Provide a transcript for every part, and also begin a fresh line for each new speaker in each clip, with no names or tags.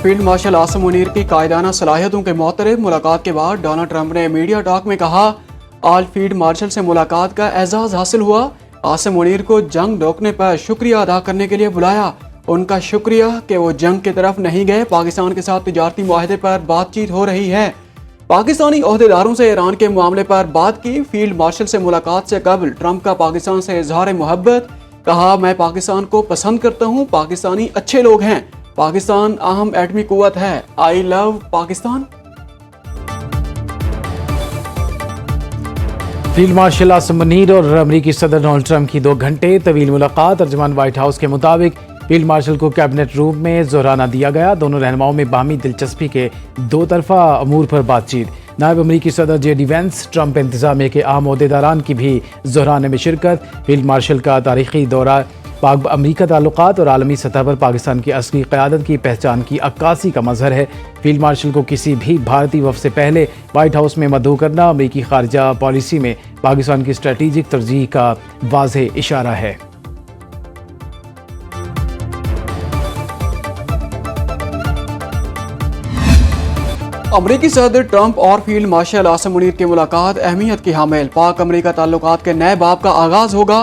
Field marshal Asim Munir की कायदाना सलाहियतों के मोहतरम मुलाकात के बाद डोनाल्ड ट्रंप ने मीडिया टॉक में कहा, आल फील्ड मार्शल से मुलाकात का एजाज हासिल हुआ। आसिम मुनीर को जंग रोकने पर शुक्रिया अदा करने के लिए बुलाया। उनका शुक्रिया कि वो जंग की तरफ नहीं गए। पाकिस्तान के साथ तिजारती मुआहदे पर बातचीत हो रही है। पाकिस्तानी ओहदेदारों से ईरान के मामले पर बात की। फील्ड मार्शल से मुलाकात से कबल ट्रंप का पाकिस्तान से इजहार मोहब्बत। कहा, मैं पाकिस्तान को पसंद करता हूँ, पाकिस्तानी अच्छे लोग हैं, पाकिस्तान अहम एटमी कुव्वत है, I love Pakistan.
Field marshal Asim Munir और अमरीकी सदर डोनाल्ड ट्रंप की 2 घंटे तवील मुलाकात। तर्जुमान व्हाइट हाउस के मुताबिक फील्ड मार्शल को कैबिनेट रूम में जोराना दिया गया। दोनों रहनुमाओं में बाहमी दिलचस्पी के 2 तरफा अमूर पर बातचीत। नायब अमरीकी सदर JD वेंस, ट्रंप इंतजामिया के अहम ओहदेदारान की भी जोराने में शिरकत। फील्ड मार्शल का तारीखी दौरा पाक अमरीका ताल्लुकात और आलमी सतह पर पाकिस्तान की असली क़यादत की पहचान की अक्कासी का मजहर है। फील्ड मार्शल को किसी भी भारतीय वफ़द से पहले व्हाइट हाउस में मदऊ करना अमरीकी खारजा पॉलिसी में पाकिस्तान की स्ट्रेटेजिक तरजीह का वाज़ेह इशारा है।
अमरीकी सदर ट्रंप और फील्ड मार्शल आसिम मुनीर की मुलाकात अहमियत की हामिल। पाक अमरीका ताल्लुकात के नए बाब का आगाज होगा।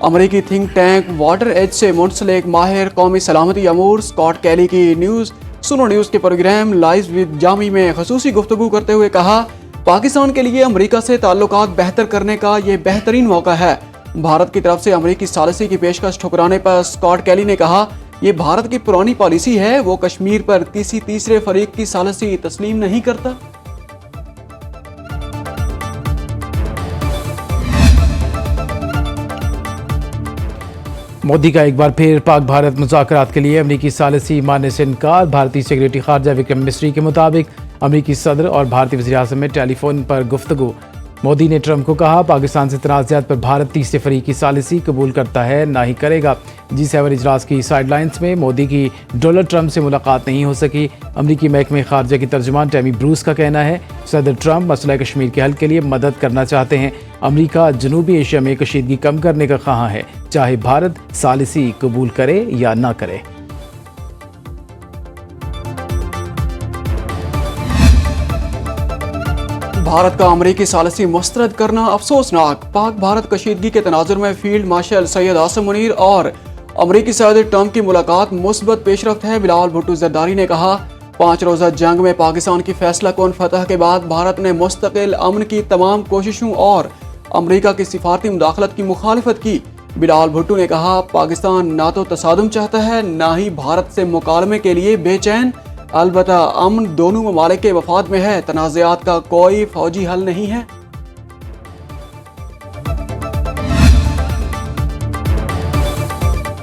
अमरीकी थिंक टैंक वाटर एज से मुंसलिक माहिर कौमी सलामती अमूर स्कॉट कैली की सुनो न्यूज़ के प्रोग्राम लाइव विद जामी में खसूसी गुफ्तगू करते हुए कहा, पाकिस्तान के लिए अमरीका से ताल्लुकात बेहतर करने का ये बेहतरीन मौका है। भारत की तरफ से अमरीकी सालिसी की पेशकश ठुकराने पर स्कॉट कैली ने कहा, ये भारत की पुरानी पॉलिसी है, वो कश्मीर पर किसी तीसरे फरीक की सालिसी तस्लीम नहीं करता।
मोदी का एक बार फिर पाक भारत मुज़ाकरात के लिए अमरीकी सालिसी मानने से इनकार। भारतीय सेक्रेटरी खारजा विक्रम मिस्री के मुताबिक अमरीकी सदर और भारतीय वज़ीर-ए-आज़म में टेलीफोन पर गुफ्तगू। मोदी ने ट्रंप को कहा, पाकिस्तान से तनाज़ात पर भारत तीसरे फरीक की सालिसी कबूल करता है, ना ही करेगा। G7 इजलास की साइडलाइंस में मोदी की डोनाल्ड ट्रंप से मुलाकात नहीं हो सकी। अमरीकी महकमे खारजा की तर्जुमान टैमी ब्रूस का कहना है, सदर ट्रंप मसला कश्मीर के हल के लिए मदद करना चाहते हैं। अमरीका जनूबी एशिया में कशीदगी कम करने का ख्वाह है, चाहे भारत सालिसी कबूल करे या ना करे।
भारत का अमरीकी सालिसी मुस्तरद करना अफसोसनाक। पाक भारत कशीदगी के तनाजुर में फील्ड मार्शल सैयद आसिम मुनीर और अमरीकी सदर ट्रंप की मुलाकात मुस्बत पेशरफ्त है। बिलावल भुट्टो जरदारी ने कहा, 5 रोज़ा जंग में पाकिस्तान की फैसला कौन फतह के बाद भारत ने मुस्तकिल अमन की तमाम कोशिशों और अमरीका की सिफारती मुदाखलत की मुखालिफत की। बिलावल भुट्टो ने कहा, पाकिस्तान ना तो तसादुम चाहता है, ना ही भारत से मुकालमे के लिए बेचैन। अलबत्ता अमन दोनों ममालिक के वफाद में है, तनाज़ात का कोई फौजी हल नहीं है।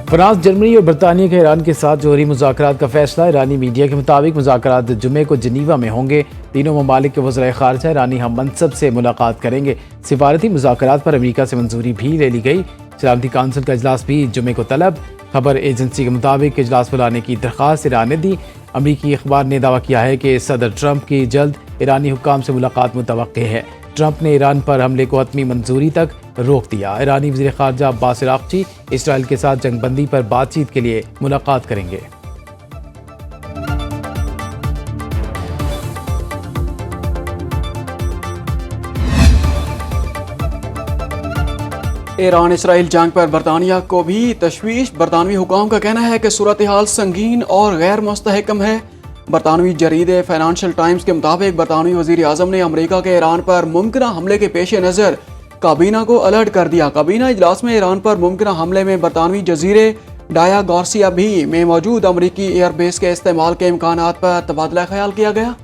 फ्रांस, जर्मनी और बरतानिया के ईरान के साथ जोहरी मुज़ाकरात का फैसला। ईरानी मीडिया के मुताबिक मुज़ाकरात जुमे को जनीवा में होंगे। तीनों ममालिक के वज़ीर ख़ारजा ईरानी हम मनसब से मुलाकात करेंगे। सिफारती मुज़ाकरात पर अमरीका से मंजूरी भी ले ली गई। सलामती काउंसिल का इजलास भी जुमे को तलब। खबर एजेंसी के मुताबिक इजलास बुलाने की दरख्वास्त ईरान ने दी। अमरीकी अखबार ने दावा किया है कि सदर ट्रंप की जल्द ईरानी हुक्काम से मुलाकात मुतवक्के है। ट्रंप ने ईरान पर हमले को हतमी मंजूरी तक रोक दिया। ईरानी वज़ीर ख़ारजा अब्बास अराग़ची इसराइल के साथ जंगबंदी पर बातचीत के लिए मुलाकात करेंगे।
ईरान इसराइल जंग पर बरतानिया को भी तशवीश। बरतानवी हुकाम का कहना है कि सूरत हाल संगीन और गैर मुस्तहकम है। बरतानवी जरीदे फाइनेंशियल टाइम्स के मुताबिक बरतानवी वज़ीर आज़म ने अमरीका के ईरान पर मुमकिन हमले के पेश नज़र काबीना को अलर्ट कर दिया। काबीना इजलास में ईरान पर मुमकिन हमले में बरतानवी जजीरे डाया गार्सिया भी में मौजूद अमरीकी एयरबेस के इस्तेमाल के इम्कानात पर तबादला ख्याल किया गया।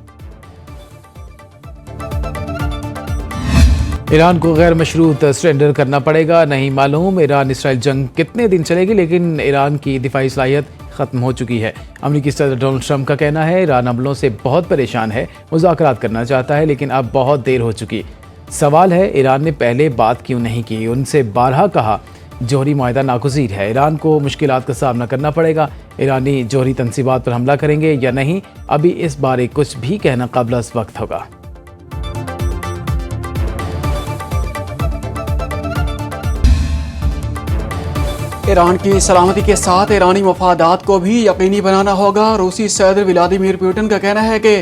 ईरान को गैर मशरूत सरेंडर करना पड़ेगा, नहीं मालूम ईरान इसराइल जंग कितने दिन चलेगी, लेकिन ईरान की दिफाई सलाहियत ख़त्म हो चुकी है। अमरीकी सदर डोनाल्ड ट्रंप का कहना है, ईरान हमलों से बहुत परेशान है, मुज़ाकरात करना चाहता है, लेकिन अब बहुत देर हो चुकी। सवाल है ईरान ने पहले बात क्यों नहीं की। उनसे बारहा कहा जोहरी माहिदा नागुज़ीर है, ईरान को मुश्किलात का सामना करना पड़ेगा। ईरानी जोहरी तनसीबात पर हमला करेंगे या नहीं, अभी इस बारे कुछ भी कहना क़ब्ल अज़ वक्त होगा।
ईरान की सलामती के साथ ईरानी मफादात को भी यकीनी बनाना होगा। रूसी सदर व्लादिमीर पुतिन का कहना है कि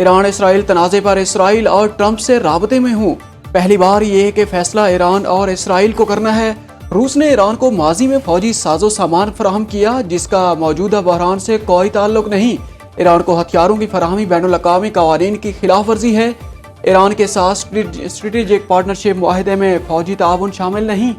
ईरान इसराइल तनाज़े पर इसराइल और ट्रंप से राबते में हूँ। पहली बार ये कि फैसला ईरान और इसराइल को करना है। रूस ने ईरान को माजी में फौजी साजो सामान फराहम किया जिसका मौजूदा बहरान से कोई ताल्लुक नहीं। ईरान को हथियारों की फराहमी बैनुल-अक़वामी क़वानीन की खिलाफ वर्जी है। ईरान के साथ स्ट्रेटेजिक पार्टनरशिप मुआहदे में फौजी ताउन शामिल नहीं।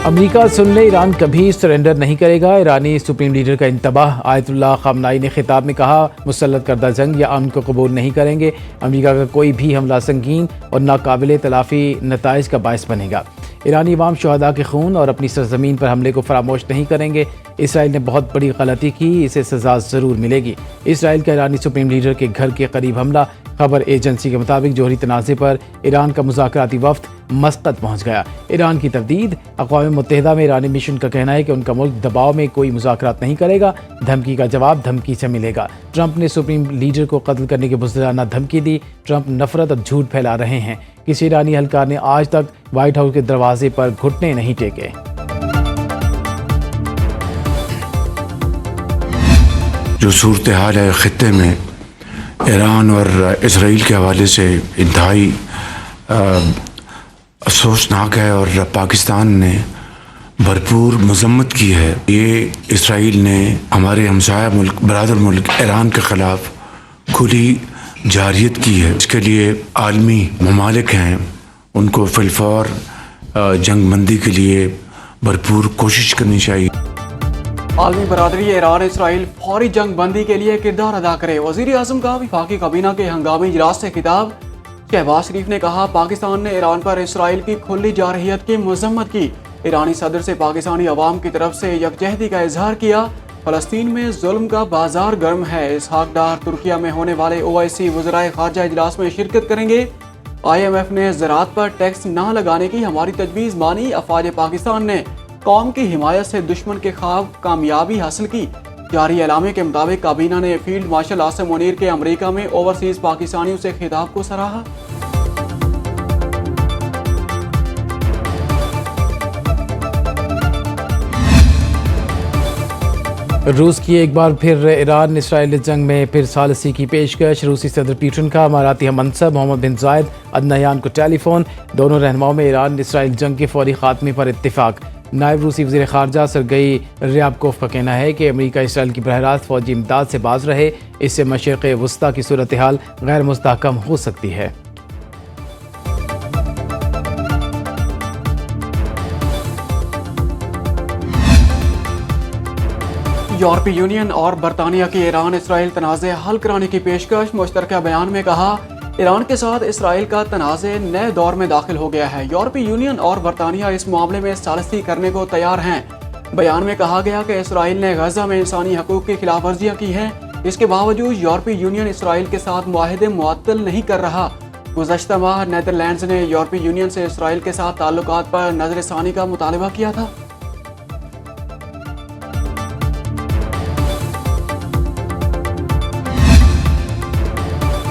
अमेरिका सुन ले, ईरान कभी सरेंडर नहीं करेगा। ईरानी सुप्रीम लीडर का इंतबाह। आयतुल्लाह ख़ामनाई ने खिताब में कहा, मुसल्लत करदा जंग या अमन को कबूल नहीं करेंगे। अमेरिका का कोई भी हमला संगीन और नाकाबिल तलाफ़ी नताइज का बायस बनेगा। ईरानी अवाम शहदा के खून और अपनी सरजमीन पर हमले को फरामोश नहीं करेंगे। इसराइल ने बहुत बड़ी गलती की, इसे सज़ा ज़रूर मिलेगी। इसराइल का ईरानी सुप्रीम लीडर के घर के करीब हमला। खबर एजेंसी के मुताबिक जोहरी तनाज़े पर ईरान का मुज़ाकराती वफ़द मस्कत पहुँच गया। ईरान की तरदीद। अक़वाम मुत्तहिदा में ईरानी मिशन का कहना है कि उनका मुल्क दबाव में कोई मुज़ाकरात नहीं करेगा। धमकी का जवाब धमकी से मिलेगा। ट्रंप ने सुप्रीम लीडर को कत्ल करने की बुज़दिलाना धमकी दी। ट्रंप नफरत और झूठ फैला रहे हैं। किसी ईरानी एहलकार ने आज तक व्हाइट हाउस के दरवाजे पर घुटने नहीं टेके।
जो सूरत हाल है ख़ित्ते में ईरान और इसराइल के हवाले से इंतहाई अफसोसनाक है और पाकिस्तान ने भरपूर मजम्मत की है। ये इसराइल ने हमारे हमसाया मुल्क बरादर मुल्क ईरान के ख़िलाफ़ खुली जारियत की है। इसके लिए आलमी ममालिक हैं उनको फिलफौर जंगबंदी के लिए भरपूर कोशिश करनी चाहिए।
आलमी बरादरी ईरान इसराइल फौरी जंग बंदी के लिए किरदार अदा करे। वज़ीर आज़म का वफाकी काबीना के हंगामी इजलास से खिताब। शहबाज शरीफ ने कहा, पाकिस्तान ने ईरान पर इसराइल की खुली जारहियत की मजम्मत की। ईरानी सदर से पाकिस्तानी अवाम की तरफ से यकजहती का इजहार किया। फ़लस्तीन में जुल्म का बाजार गर्म है। इसहाक डार तुर्किया में होने वाले OIC वज़राए ख़ारजा इजलास में शिरकत करेंगे। IMF ने ज़राअत पर टैक्स ना लगाने की हमारी तजवीज़ मानी। अफ़वाज पाकिस्तान ने कौम की हिमायत से दुश्मन के ख़िलाफ़ कामयाबी हासिल की। जारी एलामे के मुताबिक काबीना ने फील्ड मार्शल आसिम मुनीर के अमरीका में ओवरसीज़ पाकिस्तानियों से खिताब को सराहा।
रूस की एक बार फिर ईरान इसराइल जंग में फिर सालसी की पेशकश। रूसी सदर पुतिन का अमाराती हममनसब मोहम्मद बिन जायद अल नहयान को टेलीफोन। दोनों रहनुमाओं में ईरान इसराइल जंग के फौरी खात्मे पर इत्तेफाक। नायब रूसी वज़ीर ख़ारजा सरगई रियाबकोफ का कहना है कि अमेरिका इसराइल की बरह रास्त फौजी इमदाद से बाज रहे। इससे मशरिक़ वस्ता की सूरत हाल गैर मुस्तहकम हो सकती है।
यूरोपीय यूनियन और बरतानिया की ईरान इसराइल तनाज़े हल कराने की पेशकश। मुश्तरका बयान में कहा, ईरान के साथ इसराइल का तनाज़े नए दौर में दाखिल हो गया है। यूरोपीय यूनियन और बरतानिया इस मामले में सालसी करने को तैयार हैं। बयान में कहा गया कि इसराइल ने गजा में इंसानी हकूक़ की खिलाफ वर्जियाँ की हैं। इसके बावजूद यूरोपीय यूनियन इसराइल के साथ मुआहदे मुअत्तल नहीं कर रहा। गुज़श्ता माह नीदरलैंड्स ने यूरोपीय यूनियन से इसराइल के साथ ताल्लुकात पर नज़रसानी का मुतालबा किया था।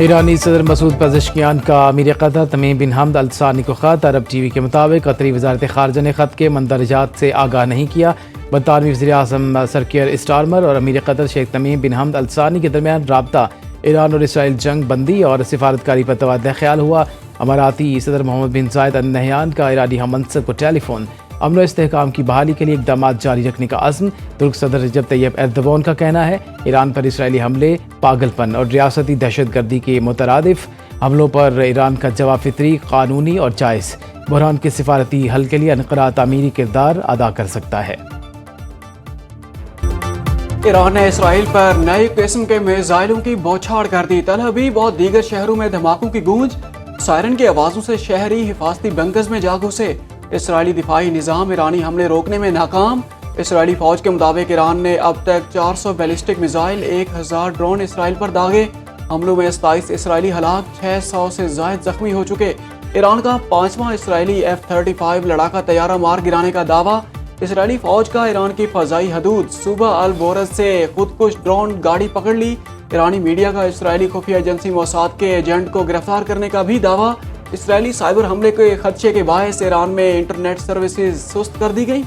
ईरानी सदर मसूद पज़ेश्कियान का अमीर क़तर तमीम बिन हमद अल सानी को ख़त। अरब TV के मुताबिक कतरी वज़ारत ख़ारजा ने ख़त के मंदरजात से आगाह नहीं किया। बरतानवी वज़ीर आज़म सर कियर स्टारमर और अमीर क़तर शेख तमीम बिन हमद अल सानी के दरमियान राब्ता ईरान और इसराइल जंग बंदी और सिफारतकारी पर तबादला ख्याल हुआ। अमाराती सदर मोहम्मद बिन जायद अल नहयान का ईरानी हममनसब को टेलीफोन। अमन इस्तेहकाम की बहाली के लिए इक़दाम जारी रखने का अज़्म। तुर्क सदर रजब तैयब एर्दोगान का कहना है, ईरान पर इसराइली हमले पागलपन और रियासती दहशतगर्दी के मुतरादिफ हमलों पर ईरान का जवाब फितरी, कानूनी और जायज़। बहरान के सिफारती हल के लिए अनक़रा तामीरी किरदार अदा कर सकता है।
ईरान ने इसराइल पर नई किस्म के मिसाइलों की बौछार कर दी। तल अवीव और दीगर शहरों में धमाकों की गूंज। सायरन की आवाज़ों से शहरी हिफाजती बंकर्स में जा घुसे। इसराइली दिफाई निज़ाम ईरानी हमले रोकने में नाकाम। इसराइली फौज के मुताबिक ईरान ने अब तक 400 बैलिस्टिक मिसाइल, 1000 ड्रोन इसराइल पर दागे। हमलों में 27 इसराइली हलाक, 600 से ज़ायद जख्मी हो चुके। ईरान का 5वां इसराइली F-35 लड़ाका तैयारा मार गिराने का दावा। इसराइली फौज का ईरान की फ़ज़ाई हदूद सूबा अल बोरज से खुदकुश ड्रोन गाड़ी पकड़ ली। ईरानी मीडिया का इसराइली खुफिया एजेंसी मोसाद के एजेंट को गिरफ्तार करने का भी दावा। इसराइली साइबर हमले के खदशे के बायस ईरान में इंटरनेट सर्विसेज सुस्त कर दी गई।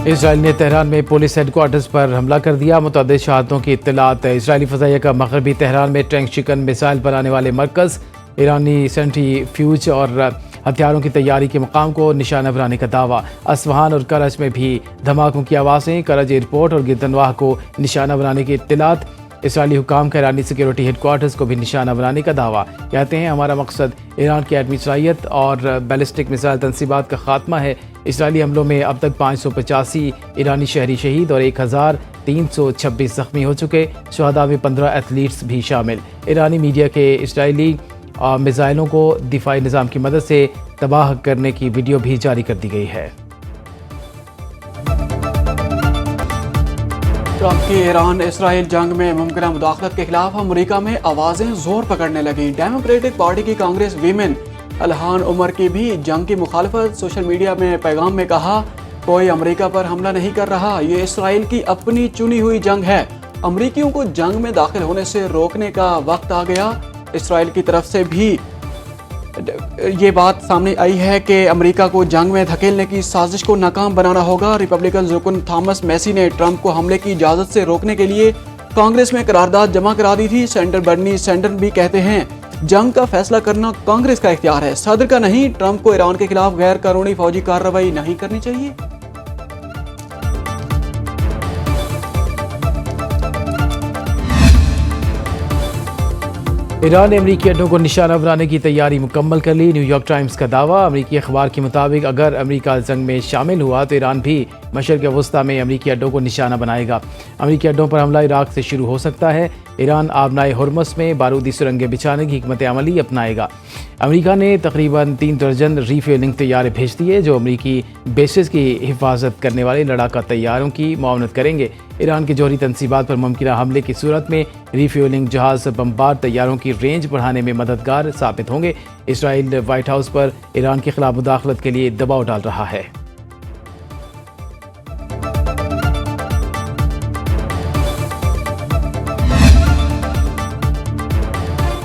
इसराइल ने तेहरान में पुलिस हेडक्वार्टर्स पर हमला कर दिया। मुतअद्दिद शहादतों की इत्तलात। इसराइली फ़ज़ाइया का मग़रबी तेहरान में टैंक शिकन मिसाइल बनाने वाले मरकज़, ईरानी सेंट्रीफ्यूज और हथियारों की तैयारी के मकाम को निशाना बनाने का दावा। अस्फ़हान और करज में भी धमाकों की आवाज़ें। करज एयरपोर्ट और गिरदनवाह को निशाना बनाने की इत्तलात। इसराइली हुकाम का ईरानी सिक्योरिटी हेडक्वार्टर्स को भी निशाना बनाने का दावा। कहते हैं हमारा मकसद ईरान की एटमी सलाहियत और बैलिस्टिक मिसाइल तनसीबात का खात्मा है। इसराइली हमलों में अब तक 585 ईरानी शहरी शहीद और 1326 जख्मी हो चुके। शहदा में 15 एथलीट्स भी शामिल। ईरानी मीडिया के इसराइली मिसाइलों को दिफाई निज़ाम की मदद से तबाह करने की वीडियो भी जारी कर दी गई है।
ट्रंप की ईरान इसराइल जंग में मुमकिन मुदाखलत के खिलाफ अमरीका में आवाज़ें जोर पकड़ने लगी। डेमोक्रेटिक पार्टी की कांग्रेस वीमेन अल्हान उमर की भी जंग की मुखालफत। सोशल मीडिया में पैगाम में कहा, कोई अमरीका पर हमला नहीं कर रहा, ये इसराइल की अपनी चुनी हुई जंग है। अमरीकियों को जंग में दाखिल होने से रोकने का वक्त आ गया। इसराइल की तरफ से भी ये बात सामने आई है कि अमेरिका को जंग में धकेलने की साजिश को नाकाम बनाना होगा। रिपब्लिकन रुकन थॉमस मैसी ने ट्रंप को हमले की इजाज़त से रोकने के लिए कांग्रेस में करारदाद जमा करा दी थी। सेनेटर बर्नी सैंडर्स भी कहते हैं जंग का फैसला करना कांग्रेस का इख्तियार है, सदर का नहीं। ट्रंप को ईरान के खिलाफ गैर कानूनी फौजी कार्रवाई नहीं करनी चाहिए।
ईरान ने अमरीकी अड्डों को निशाना बनाने की तैयारी मुकम्मल कर ली। न्यूयॉर्क टाइम्स का दावा। अमरीकी अखबार के मुताबिक अगर अमरीका जंग में शामिल हुआ तो ईरान भी मशरिक़ वस्ता में अमरीकी अड्डों को निशाना बनाएगा। अमरीकी अड्डों पर हमला इराक से शुरू हो सकता है। ईरान आबनाए हुर्मुज़ में बारूदी सुरंगें बिछाने की हिकमत अमली अपनाएगा। अमरीका ने तकरीबन 3 दर्जन रीफ्यूलिंग तैयारे भेज दिए जो अमरीकी बेसिस की हिफाजत करने वाले लड़ाका तैयारों की मुआवनत करेंगे। ईरान की जौहरी तनसीबात पर मुमकिना हमले की सूरत में रीफ्यूलिंग जहाज़ बमबार तैयारों की रेंज बढ़ाने में मददगार साबित होंगे। इसराइल व्हाइट हाउस पर ईरान के खिलाफ मुदाखलत के लिए दबाव डाल रहा है।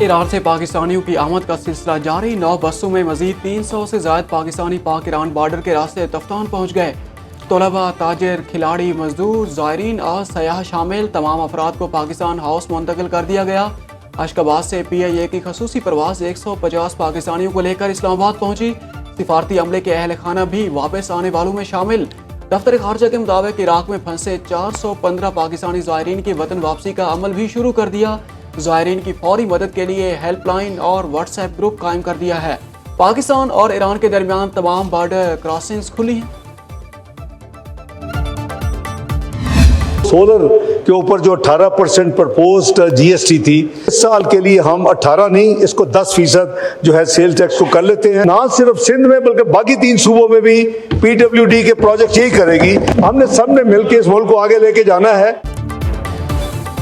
ईरान से पाकिस्तानियों की आमद का सिलसिला जारी। 9 बसों में मजीद 300 से ज्यादा पाकिस्तानी पाक ईरान बॉर्डर के रास्ते तफ्तान पहुँच गए। तलबा, ताजिर, खिलाड़ी, मजदूर, ज़ायरीन और सयाह शामिल तमाम अफराद को पाकिस्तान हाउस मुंतकिल कर दिया गया। अशकाबाद से PIA की खसूसी परवाज़ 150 पाकिस्तानियों को लेकर इस्लामाबाद पहुंची। सिफारती अमले के अहल खाना भी वापस आने वालों में शामिल। दफ्तर खारजा के मुताबिक इराक में फंसे 415 पाकिस्तानी ज़ायरीन की वतन वापसी का अमल भी शुरू कर दिया। ज़ायरीन की फौरी मदद के लिए हेल्पलाइन और व्हाट्सएप ग्रुप कायम कर दिया है। पाकिस्तान और ईरान के दरमियान तमाम बॉर्डर क्रॉसिंग्स खुली हैं।
सोलर के ऊपर जो 18% प्रपोज्ड GST थी, इस साल के लिए हम 18 नहीं, इसको 10% जो है सेल टैक्स को कर लेते हैं। ना सिर्फ सिंध में बल्कि बाकी 3 सूबों में भी PWD के प्रोजेक्ट यही करेगी। हमने सबने मिलकर इस मुल्क को आगे लेके जाना है।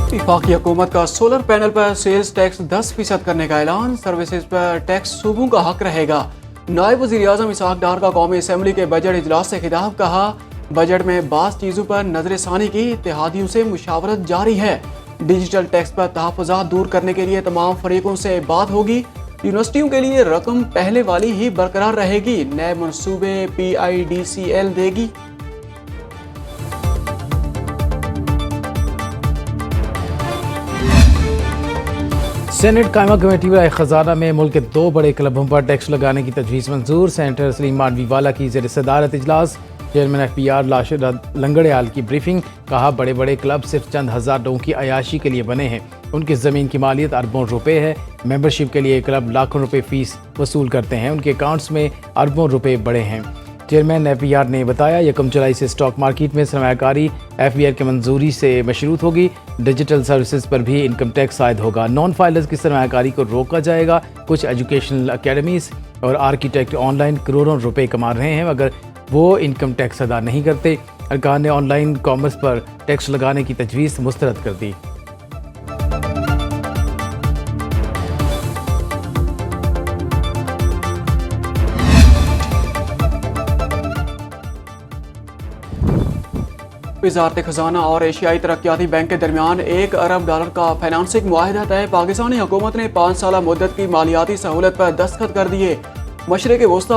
वफाकी हुकूमत का सोलर पैनल पर सेल्स टैक्स 10% करने का ऐलान। सर्विसेज पर टैक्स सूबों का हक रहेगा। नायब वज़ीर आज़म इसहाक डार का कौमी असम्बली के बजट इजलास से खिताब। कहा, बजट में बास चीज़ों पर नजरसानी की इत्तेहादियों से मुशावरत जारी है। डिजिटल टैक्स पर तहफ़्फ़ुज़ात दूर करने के लिए तमाम फरीकों से बात होगी। यूनिवर्सिटियों के लिए रकम पहले वाली ही बरकरार रहेगी। नए मनसूबे PIDCL देगी।
सेनेट कायमा कमेटी राय खजाना में मुल्क के 2 बड़े क्लबों पर टैक्स लगाने की तजवीज़ मंजूर। सेनेटर सलीम मांडवीवाला की ज़ेर सदारत इजलास। चेयरमैन FPR लाशिद लंगड़ेयाल की ब्रीफिंग। कहा, बड़े बड़े क्लब सिर्फ चंद हज़ार लोगों की अयाशी के लिए बने हैं। उनकी ज़मीन की मालियत अरबों रुपए है। मेंबरशिप के लिए क्लब लाखों रुपए फीस वसूल करते हैं। उनके अकाउंट्स में अरबों रुपए बड़े हैं। चेयरमैन FPR ने बताया, 1 जुलाई से स्टॉक मार्केट में सरमायाकारी FBR की मंजूरी से मशरूत होगी। डिजिटल सर्विसेज पर भी इनकम टैक्स आयद होगा। नॉन फाइलर्स की सरमायाकारी को रोका जाएगा। कुछ एजुकेशनल अकेडमीज और आर्किटेक्ट ऑनलाइन करोड़ों रुपए कमा रहे हैं मगर वो इनकम टैक्स अदा नहीं करते। अरकान ने ऑनलाइन कॉमर्स पर टैक्स लगाने की तजवीज़ मुस्तरद कर दी।
वजारत खजाना और एशियाई तरक्याती बैंक के दरमियान $1 अरब का फाइनेंसिंग मुआहिदा तय। पाकिस्तानी हुकूमत ने 5 साल मुद्दत की मालियाती सहूलत पर दस्तखत कर दिए। मशरक़ वस्ता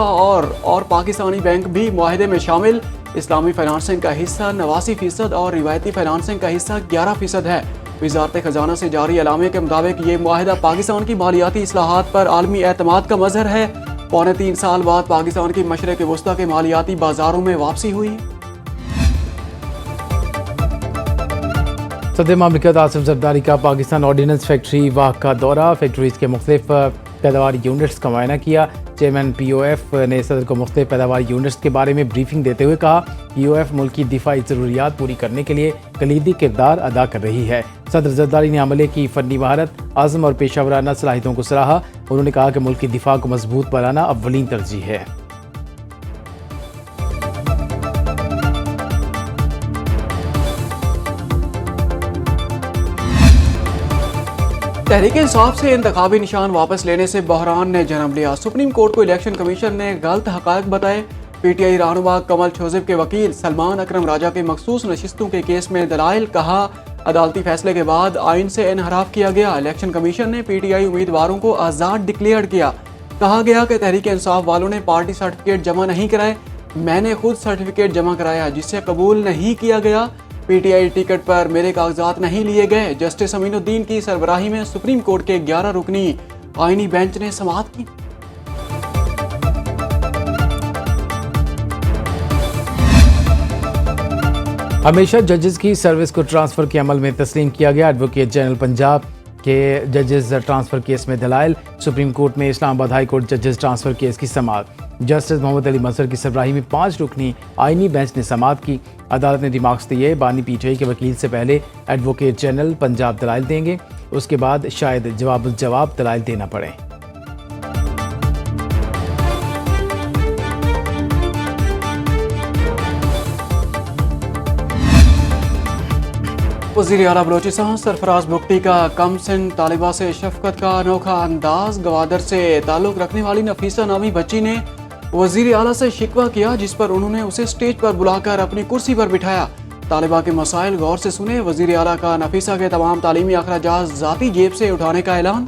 और पाकिस्तानी बैंक भी मुआहिदे में शामिल। इस्लामी फाइनेंसिंग का हिस्सा 89% और रिवायती फाइनेंसिंग का हिस्सा 11% है। वजारत खजाना से जारी एलामे के मुताबिक ये मुआहिदा पाकिस्तान की मालियाती इस्लाहात पर आलमी एतमाद का मजहर है। 3.25 साल बाद पाकिस्तान की मशरक़ वस्ता के मालियाती बाजारों में वापसी हुई।
सदर ममलिकत आसिफ जरदारी का पाकिस्तान ऑर्डिनेंस फैक्ट्री वाह का दौरा। फैक्ट्रीज के मुख्तलिफ पैदावार यूनिट्स का मुआयना किया। चेयरमैन POF ने सदर को मुख्तलिफ पैदावार यूनिट्स के बारे में ब्रीफिंग देते हुए कहा POF मुल्क की दिफाई ज़रूरियात पूरी करने के लिए कलीदी किरदार अदा कर रही है। सदर जरदारी ने अमले की फ़नी महारत, आज़म और पेशावराना सलाहियतों को सराहा। उन्होंने कहा कि मुल्क की दिफा को मजबूत बनाना अव्वलीन तरजीह है।
तहरीक इंसाफ से इंतखाबी निशान वापस लेने से बहरान ने जन्म लिया। सुप्रीम कोर्ट को इलेक्शन कमीशन ने गलत हक़ाइक़ बताए। PTI रहनुमा कमल छोज़िब के वकील सलमान अकरम राजा के मखसूस नशिस्तों के केस में दलाइल। कहा अदालती फैसले के बाद आइन से इनहराफ किया गया। इलेक्शन कमीशन ने PTI उम्मीदवारों को आज़ाद डिक्लेयर किया। कहा गया कि तहरीक इंसाफ वालों ने पार्टी सर्टिफिकेट जमा नहीं कराए। मैंने खुद सर्टिफिकेट जमा कराया जिसे कबूल नहीं किया गया। PTI टिकट पर मेरे कागजात नहीं लिए गए। जस्टिस अमीनुद्दीन की सरबराही में सुप्रीम कोर्ट के 11 रुकनी आईनी बेंच ने समाअत की।
हमेशा जजेस की सर्विस को ट्रांसफ़र के अमल में तस्लीम किया गया। एडवोकेट जनरल पंजाब के जजेस ट्रांसफ़र केस में दलाइल। सुप्रीम कोर्ट में इस्लामाबाद हाई कोर्ट जजेस ट्रांसफ़र केस की समाअत। जस्टिस मोहम्मद अली मंसर की सरबराही में 5 रुकनी आईनी बेंच ने समाअत की। अदालत ने रिमार्क्स दिए बानी PTI के वकील से पहले एडवोकेट जनरल पंजाब दलाइल देंगे, उसके बाद शायद जवाब दलाइल देना पड़े।
वज़ीर आला बलोचिस्तान सरफराज बुख्ती का कम सिन तालिबा से शफकत का अनोखा अंदाज। गवादर से ताल्लुक़ रखने वाली नफीसा नामी बच्ची ने वज़ीर आला से शिकवा किया, जिस पर उन्होंने उसे स्टेज पर बुलाकर अपनी कुर्सी पर बिठाया। तालिबा के मसाइल गौर से सुने। वज़ीर आला का नफीसा के तमाम तालीमी अखराजात ज़ाती जेब से उठाने का ऐलान।